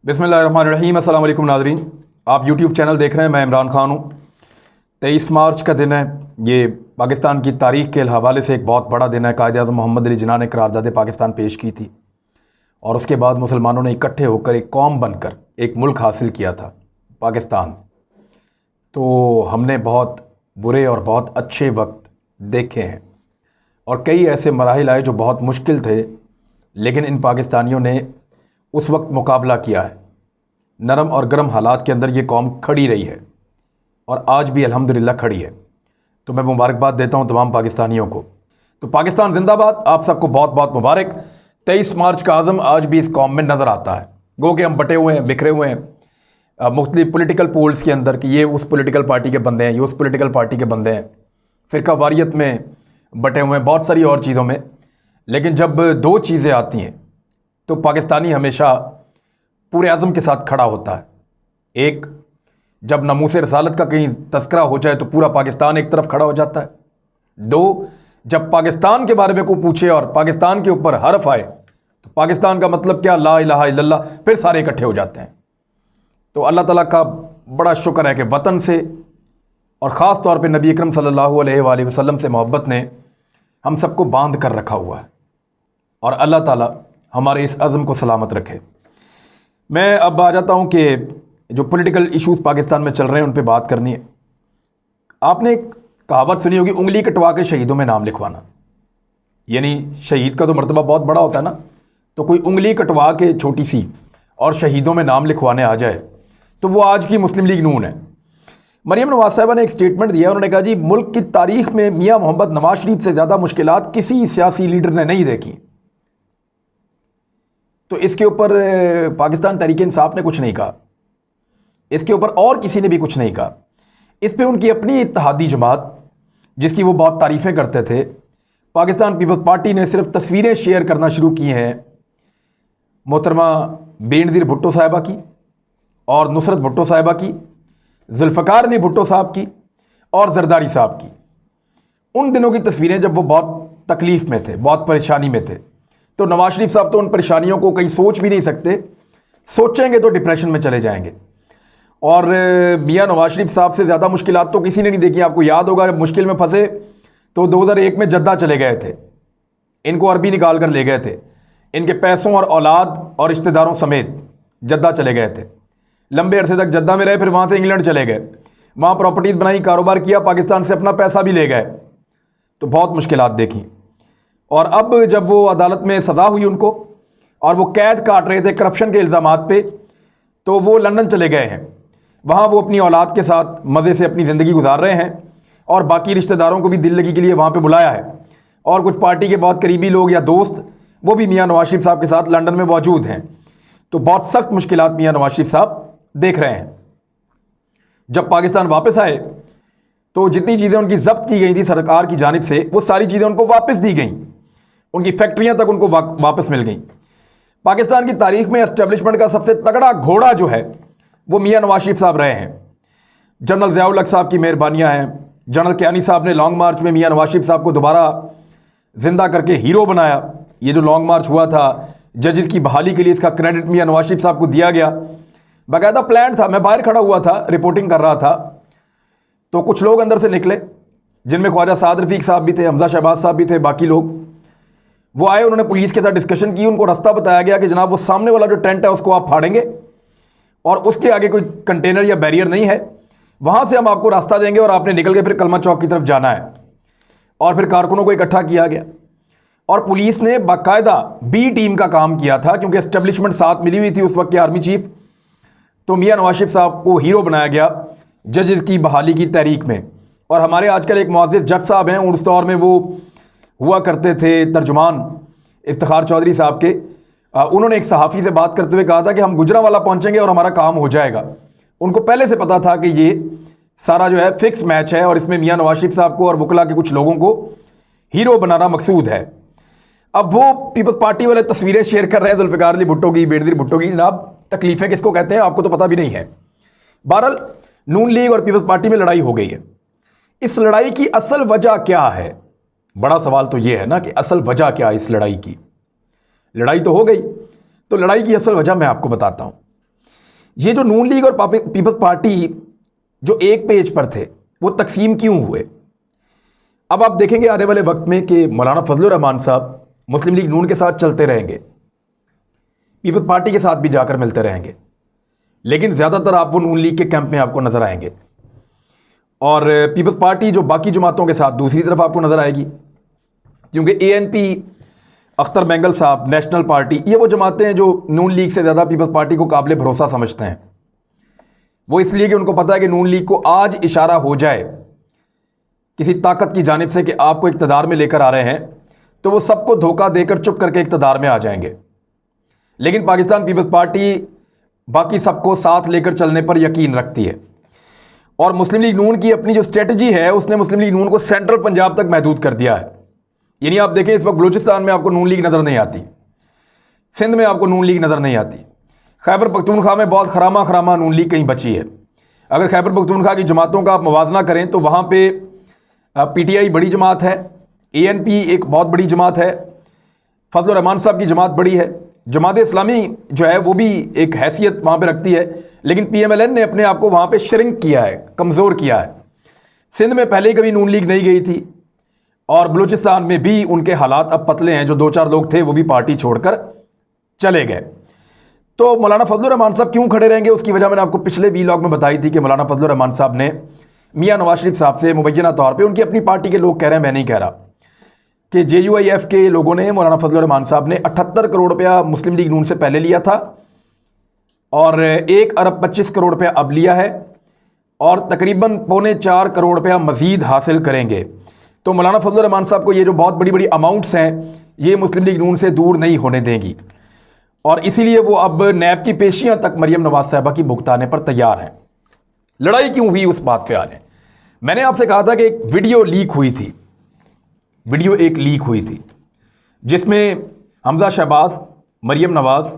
बिस्मिल्लाहिर्रहमानिर्रहीम। अस्सलाम वालेकुम नाज़रीन, आप यूट्यूब चैनल देख रहे हैं। मैं इमरान खान हूँ। 23 मार्च का दिन है। ये पाकिस्तान की तारीख़ के हवाले से एक बहुत बड़ा दिन है। कायद-ए-आज़म मोहम्मद अली जिन्ना ने करारदाद पाकिस्तान पेश की थी और उसके बाद मुसलमानों ने इकट्ठे होकर एक कौम बनकर एक मुल्क हासिल किया था पाकिस्तान। तो हमने बहुत बुरे और बहुत अच्छे वक्त देखे हैं और कई ऐसे मराहिल आए जो बहुत मुश्किल थे, लेकिन इन पाकिस्तानियों ने उस वक्त मुकाबला किया है। नरम और गर्म हालात के अंदर ये कौम खड़ी रही है और आज भी अल्हम्दुलिल्लाह खड़ी है। तो मैं मुबारकबाद देता हूँ तमाम पाकिस्तानियों को। तो पाकिस्तान जिंदाबाद। आप सबको बहुत बहुत मुबारक। 23 मार्च का आज़म आज भी इस कौम में नज़र आता है। गो कि हम बटे हुए हैं, बिखरे हुए हैं मुख्तलिफ पॉलिटिकल पोल्स के अंदर कि ये उस पॉलिटिकल पार्टी के बंदे हैं, ये उस पॉलिटिकल पार्टी के बंदे हैं, फ़िरका वारियत में बटे हुए हैं, बहुत सारी और चीज़ों में। लेकिन जब दो चीज़ें आती हैं तो पाकिस्तानी हमेशा पूरे आज़म के साथ खड़ा होता है। एक, जब नमूस रसालत का कहीं तस्करा हो जाए तो पूरा पाकिस्तान एक तरफ खड़ा हो जाता है। दो, जब पाकिस्तान के बारे में कोई पूछे और पाकिस्तान के ऊपर हर्फ आए तो पाकिस्तान का मतलब क्या, ला इलाहा इल्लल्लाह, फिर सारे इकट्ठे हो जाते हैं। तो अल्लाह ताला का बड़ा शुक्र है कि वतन से और ख़ास तौर पे नबी अकरम सल्लल्लाहु अलैहि वसल्लम से मोहब्बत ने हम सबको बांध कर रखा हुआ है और अल्लाह ताला हमारे इस अज़म को सलामत रखे। मैं अब आ जाता हूँ कि जो पॉलिटिकल इश्यूज़ पाकिस्तान में चल रहे हैं उन पे बात करनी है। आपने एक कहावत सुनी होगी, उंगली कटवा के शहीदों में नाम लिखवाना। यानी शहीद का तो मर्तबा बहुत बड़ा होता है ना, तो कोई उंगली कटवा के छोटी सी और शहीदों में नाम लिखवाने आ जाए तो वो आज की मुस्लिम लीग नून है। मरियम नवाज साहिबा ने एक स्टेटमेंट दिया। उन्होंने कहा, जी मुल्क की तारीख में मियाँ मोहम्मद नवाज शरीफ से ज़्यादा मुश्किलात किसी सियासी लीडर ने नहीं देखी। तो इसके ऊपर पाकिस्तान तहरीक इंसाफ ने कुछ नहीं कहा, इसके ऊपर और किसी ने भी कुछ नहीं कहा। इस पे उनकी अपनी इत्तेहादी जमात, जिसकी वो बहुत तारीफ़ें करते थे, पाकिस्तान पीपल्स पार्टी ने सिर्फ तस्वीरें शेयर करना शुरू की हैं मोहतरमा बेनज़ीर भुट्टो साहिबा की और नुसरत भुट्टो साहिबा की, जुल्फ़िकार अली भुट्टो साहब की और जरदारी साहब की। उन दिनों की तस्वीरें जब वो बहुत तकलीफ़ में थे, बहुत परेशानी में थे। तो नवाज शरीफ साहब तो उन परेशानियों को कहीं सोच भी नहीं सकते, सोचेंगे तो डिप्रेशन में चले जाएंगे। और मियाँ नवाज शरीफ साहब से ज़्यादा मुश्किलात तो किसी ने नहीं देखी। आपको याद होगा जब मुश्किल में फंसे तो 2001 में जद्दा चले गए थे, इनको अरबी निकाल कर ले गए थे, इनके पैसों और औलाद और रिश्तेदारों समेत जद्दा चले गए थे। लंबे अरसे तक जद्दा में रहे, फिर वहाँ से इंग्लैंड चले गए, वहाँ प्रॉपर्टीज़ बनाई, कारोबार किया, पाकिस्तान से अपना पैसा भी ले गए। तो बहुत मुश्किलात देखी। और अब जब वो अदालत में सज़ा हुई उनको और वो कैद काट रहे थे करप्शन के इल्ज़ामात पे, तो वो लंदन चले गए हैं। वहाँ वो अपनी औलाद के साथ मज़े से अपनी ज़िंदगी गुजार रहे हैं और बाकी रिश्तेदारों को भी दिल लगी के लिए वहाँ पे बुलाया है। और कुछ पार्टी के बहुत करीबी लोग या दोस्त वो भी मियाँ नवाज शरीफ साहब के साथ लंदन में मौजूद हैं। तो बहुत सख्त मुश्किलात मियाँ नवाज शरीफ साहब देख रहे हैं। जब पाकिस्तान वापस आए तो जितनी चीज़ें उनकी जब्त की गई थी सरकार की जानिब से, वो सारी चीज़ें उनको वापस दी गई, उनकी फैक्ट्रियां तक उनको वापस मिल गई। पाकिस्तान की तारीख में एस्टेब्लिशमेंट का सबसे तगड़ा घोड़ा जो है वो मियाँ नवाज शरीफ साहब रहे हैं। जनरल ज़ियाउल हक साहब की मेहरबानियाँ हैं। जनरल कियानी साहब ने लॉन्ग मार्च में मियाँ नवाज शरीफ साहब को दोबारा ज़िंदा करके हीरो बनाया। ये जो लॉन्ग मार्च हुआ था, जजेस की बहाली के लिए, इसका क्रेडिट मियाँ नवाज शरीफ साहब को दिया गया। बाकायदा प्लान था। मैं बाहर खड़ा हुआ था, रिपोर्टिंग कर रहा था, तो कुछ लोग अंदर से निकले, जिनमें ख्वाजा साद रफ़ीक साहब भी थे, हमजा शहबाज साहब भी थे, बाकी लोग। वो आए, उन्होंने पुलिस के साथ डिस्कशन की। उनको रास्ता बताया गया कि जनाब वो सामने वाला जो टेंट है उसको आप फाड़ेंगे और उसके आगे कोई कंटेनर या बैरियर नहीं है, वहाँ से हम आपको रास्ता देंगे और आपने निकल के फिर कलमा चौक की तरफ जाना है। और फिर कारकुनों को इकट्ठा किया गया और पुलिस ने बाकायदा बी टीम का काम किया था, क्योंकि एस्टेब्लिशमेंट साथ मिली हुई थी उस वक्त के आर्मी चीफ। तो मियाँ नवाज शरीफ साहब को हीरो बनाया गया जजेस की बहाली की तहरीक में। और हमारे आजकल एक मुअज़्ज़िज़ जज साहब हैं, उस दौर में वो हुआ करते थे तर्जुमान इफ्तिखार चौधरी साहब के। उन्होंने एक सहाफ़ी से बात करते हुए कहा था कि हम गुजरांवाला पहुंचेंगे और हमारा काम हो जाएगा। उनको पहले से पता था कि ये सारा जो है फिक्स मैच है और इसमें मियाँ नवाज शरीफ साहब को और वकला के कुछ लोगों को हीरो बनाना मकसूद है। अब वो पीपल्स पार्टी वाले तस्वीरें शेयर कर रहे हैं जुल्फ़िकार अली भुट्टो की, बेनज़ीर भुट्टो की। जनाब तकलीफ़ें किसको कहते हैं आपको तो पता भी नहीं है। बहरहाल नून लीग और पीपल्स पार्टी में लड़ाई हो गई है। इस लड़ाई की असल वजह क्या है? बड़ा सवाल तो ये है ना कि असल वजह क्या है इस लड़ाई की। लड़ाई तो हो गई, तो लड़ाई की असल वजह मैं आपको बताता हूँ। ये जो नून लीग और पीपल्स पार्टी जो एक पेज पर थे वो तकसीम क्यों हुए? अब आप देखेंगे आने वाले वक्त में कि मौलाना फजलुर रहमान साहब मुस्लिम लीग नून के साथ चलते रहेंगे, पीपल्स पार्टी के साथ भी जाकर मिलते रहेंगे, लेकिन ज़्यादातर आप वो नून लीग के कैंप में आपको नज़र आएंगे और पीपल्स पार्टी जो बाकी जमातों के साथ दूसरी तरफ आपको नज़र आएगी, क्योंकि ANP अख्तर बेंगल साहब, नेशनल पार्टी, ये वो जमातें हैं जो नून लीग से ज़्यादा पीपल्स पार्टी को काबिल भरोसा समझते हैं। वो इसलिए कि उनको पता है कि नून लीग को आज इशारा हो जाए किसी ताकत की जानिब से कि आपको इक़्तिदार में लेकर आ रहे हैं, तो वो सबको धोखा देकर चुप करके इक़्तिदार में आ जाएंगे। लेकिन पाकिस्तान पीपल्स पार्टी बाकी सबको साथ लेकर चलने पर यकीन रखती है और मुस्लिम लीग नून की अपनी जो स्ट्रेटजी है उसने मुस्लिम लीग नून को सेंट्रल पंजाब तक महदूद कर दिया है। यानी आप देखें इस वक्त बलूचिस्तान में आपको नून लीग नज़र नहीं आती, सिंध में आपको नून लीग नज़र नहीं आती, खैबर पख्तूनख्वा में बहुत खरामा नून लीग कहीं बची है। अगर खैबर पख्तूनख्वा की जमातों का आप मवाजना करें तो वहाँ पे PTI बड़ी जमात है, ANP एक बहुत बड़ी जमात है, फजलुर रहमान साहब की जमात बड़ी है, जमात इस्लामी जो है वो भी एक हैसियत वहाँ पे रखती है, लेकिन PMLN ने अपने आप को वहाँ पे श्रिंक किया है, कमज़ोर किया है। सिंध में पहले ही कभी नून लीग नहीं गई थी और बलूचिस्तान में भी उनके हालात अब पतले हैं, जो 2-4 लोग थे वो भी पार्टी छोड़कर चले गए। तो मौलाना फजलुर रहमान साहब क्यों खड़े रहेंगे, उसकी वजह मैंने आपको पिछले व्लॉग में बताई थी कि मौलाना फजलुर रहमान साहब ने मियाँ नवाज शरीफ साहब से मुबैना तौर पे, उनकी अपनी पार्टी के लोग कह रहे हैं, मैं नहीं कह रहा, कि JUIF के लोगों ने, मौलाना फजलुर रहमान साहब ने 78 करोड़ रुपया मुस्लिम लीग नून से पहले लिया था और 1 अरब 25 करोड़ रुपया अब लिया है और तकरीबन 3.25 करोड़ रुपया मज़ीद हासिल करेंगे। तो मौलाना फजलुर रहमान साहब को ये जो बहुत बड़ी बड़ी अमाउंट्स हैं ये मुस्लिम लीग नून से दूर नहीं होने देंगी और इसीलिए वो अब नैब की पेशियां तक मरीम नवाज साहबा की भुगताने पर तैयार हैं। लड़ाई क्यों हुई उस बात पे आ रहे हैं। मैंने आपसे कहा था कि एक वीडियो लीक हुई थी, जिसमें हमजा शहबाज, मरीम नवाज,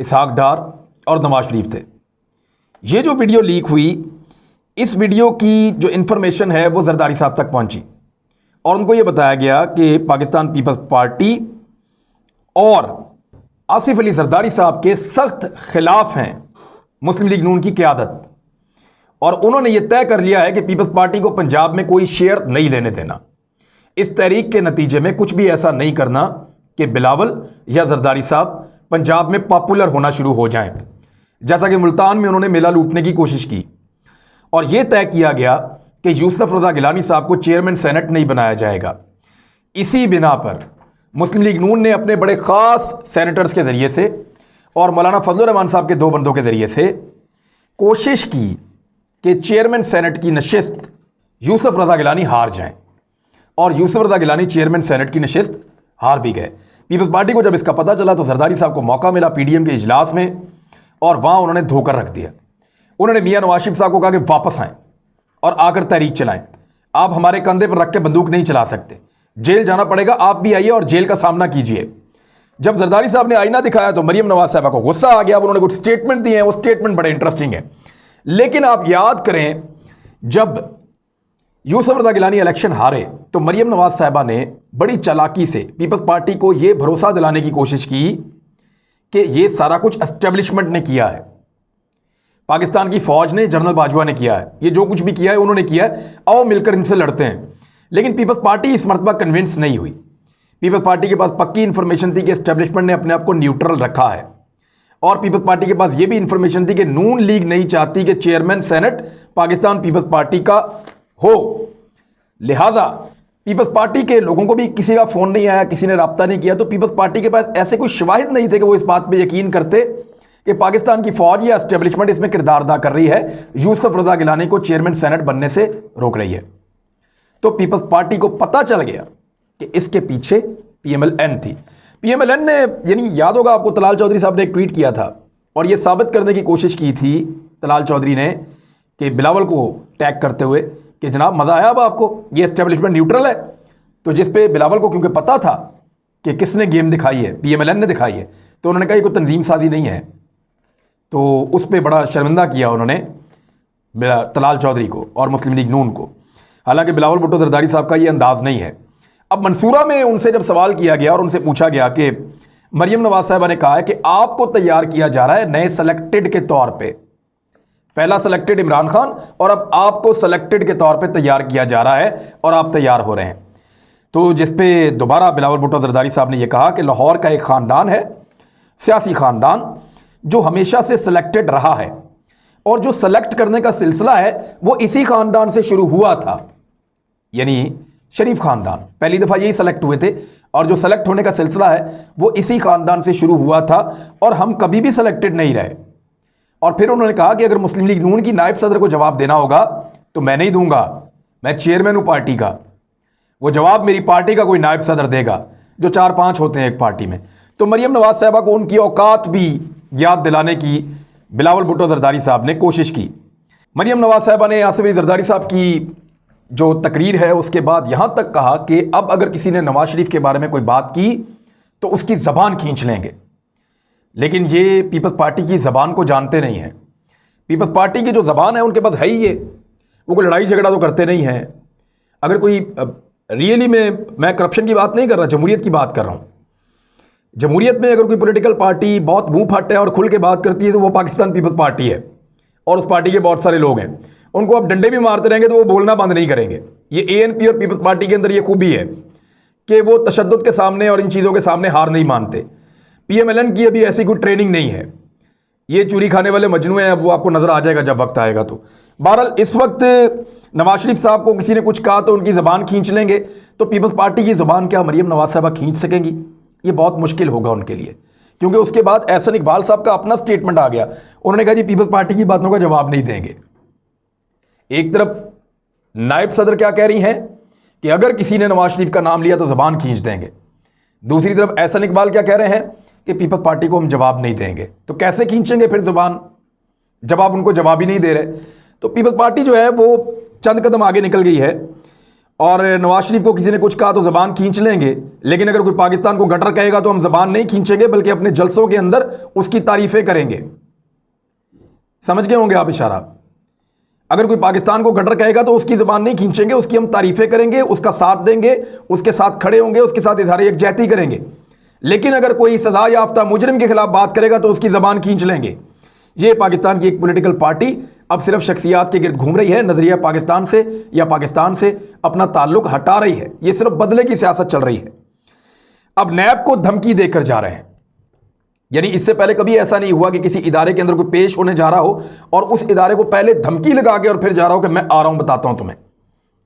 इसहाक डार और नवाज शरीफ थे। ये जो वीडियो लीक हुई, इस वीडियो की जो इन्फॉर्मेशन है वो जरदारी साहब तक पहुंची और उनको ये बताया गया कि पाकिस्तान पीपल्स पार्टी और आसिफ अली जरदारी साहब के सख्त खिलाफ हैं मुस्लिम लीग नून की क़यादत और उन्होंने ये तय कर लिया है कि पीपल्स पार्टी को पंजाब में कोई शेयर नहीं लेने देना। इस तहरीक के नतीजे में कुछ भी ऐसा नहीं करना कि बिलावल या जरदारी साहब पंजाब में पॉपुलर होना शुरू हो जाएं, जैसा कि मुल्तान में उन्होंने मेला लूटने की कोशिश की और यह तय किया गया कि यूसुफ रज़ा गिलानी साहब को चेयरमैन सेनेट नहीं बनाया जाएगा। इसी बिना पर मुस्लिम लीग नून ने अपने बड़े ख़ास सेनेटर्स के ज़रिए से और मौलाना फजलुर रहमान साहब के 2 बंदों के ज़रिए से कोशिश की कि चेयरमैन सेनेट की नशिस्त यूसुफ रज़ा गिलानी हार जाएं और यूसुफ रज़ा गिलानी चेयरमैन सेनेट की नशिस्त हार भी गए। पीपल्स पार्टी को जब इसका पता चला तो जरदारी साहब को मौका मिला PDM के इजलास में और वहाँ उन्होंने धोकर रख दिया। उन्होंने मियाँ नवाज शरीफ साहब को कहा कि वापस आएँ और आकर तहरीक चलाएं, आप हमारे कंधे पर रख के बंदूक नहीं चला सकते, जेल जाना पड़ेगा, आप भी आइए और जेल का सामना कीजिए। जब जरदारी साहब ने आईना दिखाया तो मरीम नवाज साहबा को गुस्सा आ गया, उन्होंने कुछ स्टेटमेंट दिए हैं, वो स्टेटमेंट बड़े इंटरेस्टिंग है। लेकिन आप याद करें जब यूसुफ रज़ा गिलानी इलेक्शन हारे तो मरीम नवाज साहबा ने बड़ी चालाकी से पीपल्स पार्टी को यह भरोसा दिलाने की कोशिश की कि यह सारा कुछ एस्टेब्लिशमेंट ने किया है, पाकिस्तान की फौज ने, जनरल बाजवा ने किया है, ये जो कुछ भी किया है उन्होंने किया है, आओ मिलकर इनसे लड़ते हैं। लेकिन पीपल्स पार्टी इस मरतबा कन्विंस नहीं हुई। पीपल्स पार्टी के पास पक्की इंफॉर्मेशन थी कि एस्टेब्लिशमेंट ने अपने आप को न्यूट्रल रखा है और पीपल्स पार्टी के पास यह भी इंफॉर्मेशन थी कि नून लीग नहीं चाहती कि चेयरमैन सेनेट पाकिस्तान पीपल्स पार्टी का हो। लिहाजा पीपल्स पार्टी के लोगों को भी किसी का फ़ोन नहीं आया, किसी ने रब्ता नहीं किया, तो पीपल्स पार्टी के पास ऐसे कोई शवाहिद नहीं थे कि वो इस बात पे यकीन करते कि पाकिस्तान की फ़ौज या एस्टेब्लिशमेंट इसमें किरदार अदा कर रही है, यूसुफ रज़ा गिलानी को चेयरमैन सेनेट बनने से रोक रही है। तो पीपल्स पार्टी को पता चल गया कि इसके पीछे PMLN थी। PMLN ने, यानी याद होगा आपको, तलाल चौधरी साहब ने एक ट्वीट किया था और ये साबित करने की कोशिश की थी तलाल चौधरी ने कि बिलावल को टैग करते हुए कि जनाब मज़ा आया अब आपको, ये एस्टेब्लिशमेंट न्यूट्रल है। तो जिस पे बिलावल को क्योंकि पता था कि किसने गेम दिखाई है, PMLN ने दिखाई है, तो उन्होंने कहा ये कोई तंजीम साजी नहीं है, तो उस पर बड़ा शर्मिंदा किया उन्होंने तलाल चौधरी को और मुस्लिम लीग नून को। हालांकि बिलावल भुट्टो जरदारी साहब का ये अंदाज़ नहीं है। अब मंसूरा में उनसे जब सवाल किया गया और उनसे पूछा गया कि मरियम नवाज साहिबा ने कहा है कि आपको तैयार किया जा रहा है नए सेलेक्टेड के तौर पे। पहला सेलेक्टेड इमरान खान और अब आपको सेलेक्टेड के तौर पे तैयार किया जा रहा है और आप तैयार हो रहे हैं। तो जिस पे दोबारा बिलावल भुट्टो जरदारी साहब ने यह कहा कि लाहौर का एक ख़ानदान है, सियासी ख़ानदान, जो हमेशा से सेलेक्टेड रहा है और जो सेलेक्ट करने का सिलसिला है वो इसी ख़ानदान से शुरू हुआ था, यानी शरीफ ख़ानदान पहली दफ़ा यही सेलेक्ट हुए थे और जो सेलेक्ट होने का सिलसिला है वो इसी ख़ानदान से शुरू हुआ था और हम कभी भी सेलेक्टेड नहीं रहे। और फिर उन्होंने कहा कि अगर मुस्लिम लीग नून की नायब सदर को जवाब देना होगा तो मैं नहीं दूंगा, मैं चेयरमैन हूं पार्टी का, वो जवाब मेरी पार्टी का कोई नायब सदर देगा, जो 4-5 होते हैं एक पार्टी में। तो मरियम नवाज साहिबा को उनकी औकात भी याद दिलाने की बिलावल भुट्टो जरदारी साहब ने कोशिश की। मरियम नवाज साहिबा ने आसिफ अली जरदारी साहब की जो तकरीर है उसके बाद यहां तक कहा कि अब अगर किसी ने नवाज शरीफ के बारे में कोई बात की तो उसकी ज़बान खींच लेंगे। लेकिन ये पीपल्स पार्टी की ज़बान को जानते नहीं हैं। पीपल्स पार्टी की जो ज़बान है उनके पास है ही ये, वो कोई लड़ाई झगड़ा तो करते नहीं हैं। अगर कोई रियली में, मैं करप्शन की बात नहीं कर रहा, जमहूरियत की बात कर रहा हूँ। जमहूरियत में अगर कोई पॉलिटिकल पार्टी बहुत मुंह फट है और खुल के बात करती है तो वो पाकिस्तान पीपल्स पार्टी है और उस पार्टी के बहुत सारे लोग हैं। उनको आप डंडे भी मारते रहेंगे तो वो बोलना बंद नहीं करेंगे। ये एएनपी और पीपल्स पार्टी के अंदर ये खूबी है कि वो तशद्दुद के सामने और इन चीज़ों के सामने हार नहीं मानते। पीएमएलएन की अभी ऐसी कोई ट्रेनिंग नहीं है, ये चूरी खाने वाले मजनू हैं, वो आपको नज़र आ जाएगा जब वक्त आएगा। तो बहरहाल इस वक्त नवाज शरीफ साहब को किसी ने कुछ कहा तो उनकी ज़बान खींच लेंगे, तो पीपल्स पार्टी की ज़बान क्या मरियम नवाज साहबा खींच सकेंगी? ये बहुत मुश्किल होगा उनके लिए, क्योंकि उसके बाद एहसन इकबाल साहब का अपना स्टेटमेंट आ गया। उन्होंने कहा जी पीपल्स पार्टी की बातों का जवाब नहीं देंगे। एक तरफ नायब सदर क्या कह रही हैं कि अगर किसी ने नवाज शरीफ का नाम लिया तो ज़बान खींच देंगे, दूसरी तरफ एहसन इकबाल क्या कह रहे हैं कि पीपल्स पार्टी को हम जवाब नहीं देंगे। तो कैसे खींचेंगे फिर ज़ुबान जब आप उनको जवाब ही नहीं दे रहे? तो पीपल्स पार्टी जो है वो चंद कदम आगे निकल गई है और नवाज शरीफ को किसी ने कुछ कहा तो ज़बान खींच लेंगे, लेकिन अगर कोई पाकिस्तान को गटर कहेगा तो हम ज़बान नहीं खींचेंगे बल्कि अपने जलसों के अंदर उसकी तारीफ़ें करेंगे। समझ गए होंगे आप इशारा? अगर कोई पाकिस्तान को गटर कहेगा तो उसकी ज़बान नहीं खींचेंगे, उसकी हम तारीफ़ें करेंगे, उसका साथ देंगे, उसके साथ खड़े होंगे, उसके साथ इज़हार यकजहती करेंगे। लेकिन अगर कोई सजा याफ्ता मुजरिम के खिलाफ बात करेगा तो उसकी ज़बान खींच लेंगे। ये पाकिस्तान की एक पॉलिटिकल पार्टी अब सिर्फ शख्सियात के गिर्द घूम रही है, नज़रिया पाकिस्तान से या पाकिस्तान से अपना ताल्लुक हटा रही है। ये सिर्फ बदले की सियासत चल रही है। अब नैब को धमकी देकर जा रहे हैं, यानी इससे पहले कभी ऐसा नहीं हुआ कि किसी इदारे के अंदर कोई पेश होने जा रहा हो और उस इदारे को पहले धमकी लगा के और फिर जा रहा हो कि मैं आ रहा हूं, बताता हूं तुम्हें।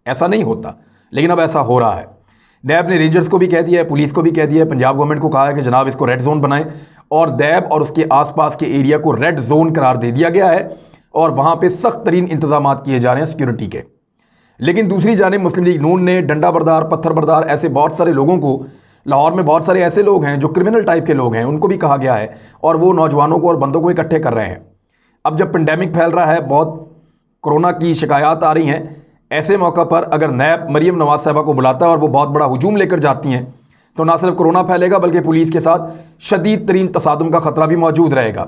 ऐसा नहीं होता, लेकिन अब ऐसा हो रहा है। नैब ने रेंजर्स को भी कह दिया है, पुलिस को भी कह दिया है, पंजाब गवर्नमेंट को कहा है कि जनाब इसको रेड जोन बनाएं, और नैब और उसके आसपास के एरिया को रेड जोन करार दे दिया गया है और वहां पे सख्त तरीन इंतजाम किए जा रहे हैं सिक्योरिटी के। लेकिन दूसरी जानिब मुस्लिम लीग नून ने डंडा बरदार, पत्थर बरदार ऐसे बहुत सारे लोगों को, लाहौर में बहुत सारे ऐसे लोग हैं जो क्रिमिनल टाइप के लोग हैं, उनको भी कहा गया है और वो नौजवानों को और बंदों को इकट्ठे कर रहे हैं। अब जब पेंडेमिक फैल रहा है, बहुत कोरोना की शिकायत आ रही हैं, ऐसे मौका पर अगर नैब मरियम नवाज साहिबा को बुलाता है और वो बहुत बड़ा हुजूम लेकर जाती हैं तो ना सिर्फ कोरोना फैलेगा बल्कि पुलिस के साथ शदीद तरीन तसादुम का ख़तरा भी मौजूद रहेगा।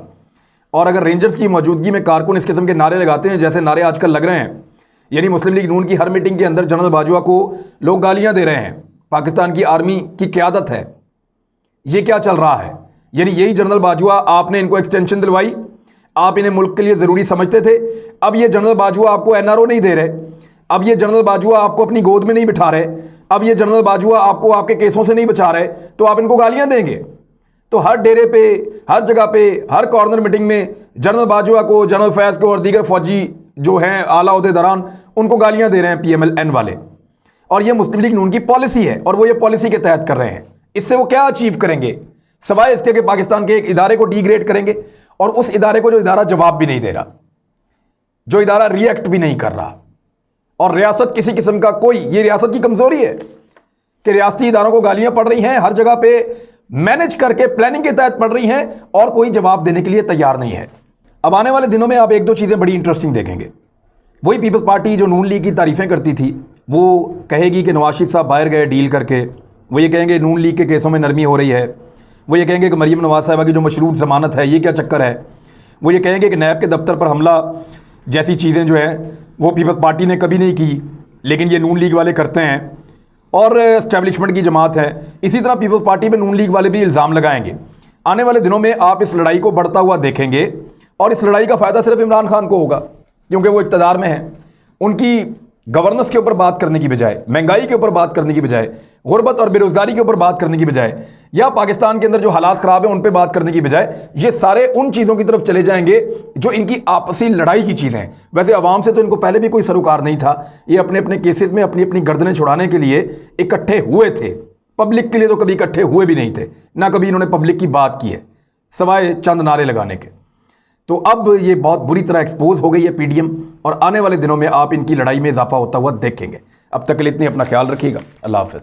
और अगर रेंजर्स की मौजूदगी में कारकुन इस किस्म के नारे लगाते हैं जैसे नारे आजकल लग रहे हैं, यानी मुस्लिम लीग नून की हर मीटिंग के अंदर जनरल बाजवा को लोग गालियाँ दे रहे हैं, पाकिस्तान की आर्मी की क़यादत है, ये क्या चल रहा है? यानी यही जनरल बाजवा, आपने इनको एक्सटेंशन दिलवाई, आप इन्हें मुल्क के लिए ज़रूरी समझते थे, अब ये जनरल बाजवा आपको एनआरओ नहीं दे रहे, अब ये जनरल बाजवा आपको अपनी गोद में नहीं बिठा रहे, अब ये जनरल बाजवा आपको आपके केसों से नहीं बचा रहे, तो आप इनको गालियां देंगे। तो हर डेरे पे, हर जगह पे, हर कॉर्नर मीटिंग में जनरल बाजवा को, जनरल फैज़ को और दीगर फौजी जो हैं आला ओहदेदारान, उनको गालियां दे रहे हैं पीएमएलएन वाले। और ये मुस्लिम लीग नून की पॉलिसी है और वो ये पॉलिसी के तहत कर रहे हैं। इससे वो क्या अचीव करेंगे सवाए इसके कि पाकिस्तान के एक इदारे को डिग्रेड करेंगे, और उस इदारे को जो इदारा जवाब भी नहीं दे रहा, जो इदारा रिएक्ट भी नहीं कर रहा, और रियासत किसी किस्म का कोई, ये रियासत की कमजोरी है कि रियासती इदारों को गालियां पड़ रही हैं, हर जगह पे मैनेज करके प्लानिंग के तहत पड़ रही हैं और कोई जवाब देने के लिए तैयार नहीं है। अब आने वाले दिनों में आप एक दो चीज़ें बड़ी इंटरेस्टिंग देखेंगे। वही पीपल्स पार्टी जो नून लीग की तारीफ़ें करती थी वो कहेगी कि नवाज शरीफ साहब बाहर गए डील करके, वो ये कहेंगे नून लीग के केसों में नरमी हो रही है, वो ये कहेंगे कि मरियम नवाज साहिबा की जो मशरूत ज़मानत है ये क्या चक्कर है, वो ये कहेंगे कि नैब के दफ्तर पर हमला जैसी चीज़ें जो है वो पीपल्स पार्टी ने कभी नहीं की लेकिन ये नून लीग वाले करते हैं। और एस्टेब्लिशमेंट की जमात है। इसी तरह पीपल्स पार्टी में नून लीग वाले भी इल्ज़ाम लगाएंगे। आने वाले दिनों में आप इस लड़ाई को बढ़ता हुआ देखेंगे और इस लड़ाई का फ़ायदा सिर्फ इमरान खान को होगा, क्योंकि वो इक़्तिदार में हैं। उनकी गवर्नेंस के ऊपर बात करने की बजाय, महंगाई के ऊपर बात करने की बजाय, गुर्बत और बेरोज़गारी के ऊपर बात करने की बजाय, या पाकिस्तान के अंदर जो हालात ख़राब हैं उन पर बात करने की बजाय, ये सारे उन चीज़ों की तरफ चले जाएंगे जो इनकी आपसी लड़ाई की चीज़ें हैं। वैसे आवाम से तो इनको पहले भी कोई सरोकार नहीं था, ये अपने अपने केसेस में अपनी अपनी गर्दनें छुड़ाने के लिए इकट्ठे हुए थे। पब्लिक के लिए तो कभी इकट्ठे हुए भी नहीं थे, ना कभी इन्होंने पब्लिक की बात की है, सवाए चंद नारे लगाने के। तो अब ये बहुत बुरी तरह एक्सपोज हो गई है पीडीएम, और आने वाले दिनों में आप इनकी लड़ाई में इजाफा होता हुआ देखेंगे। अब तक के लिए इतनी अपना ख्याल रखिएगा। अल्लाह हाफ़िज़।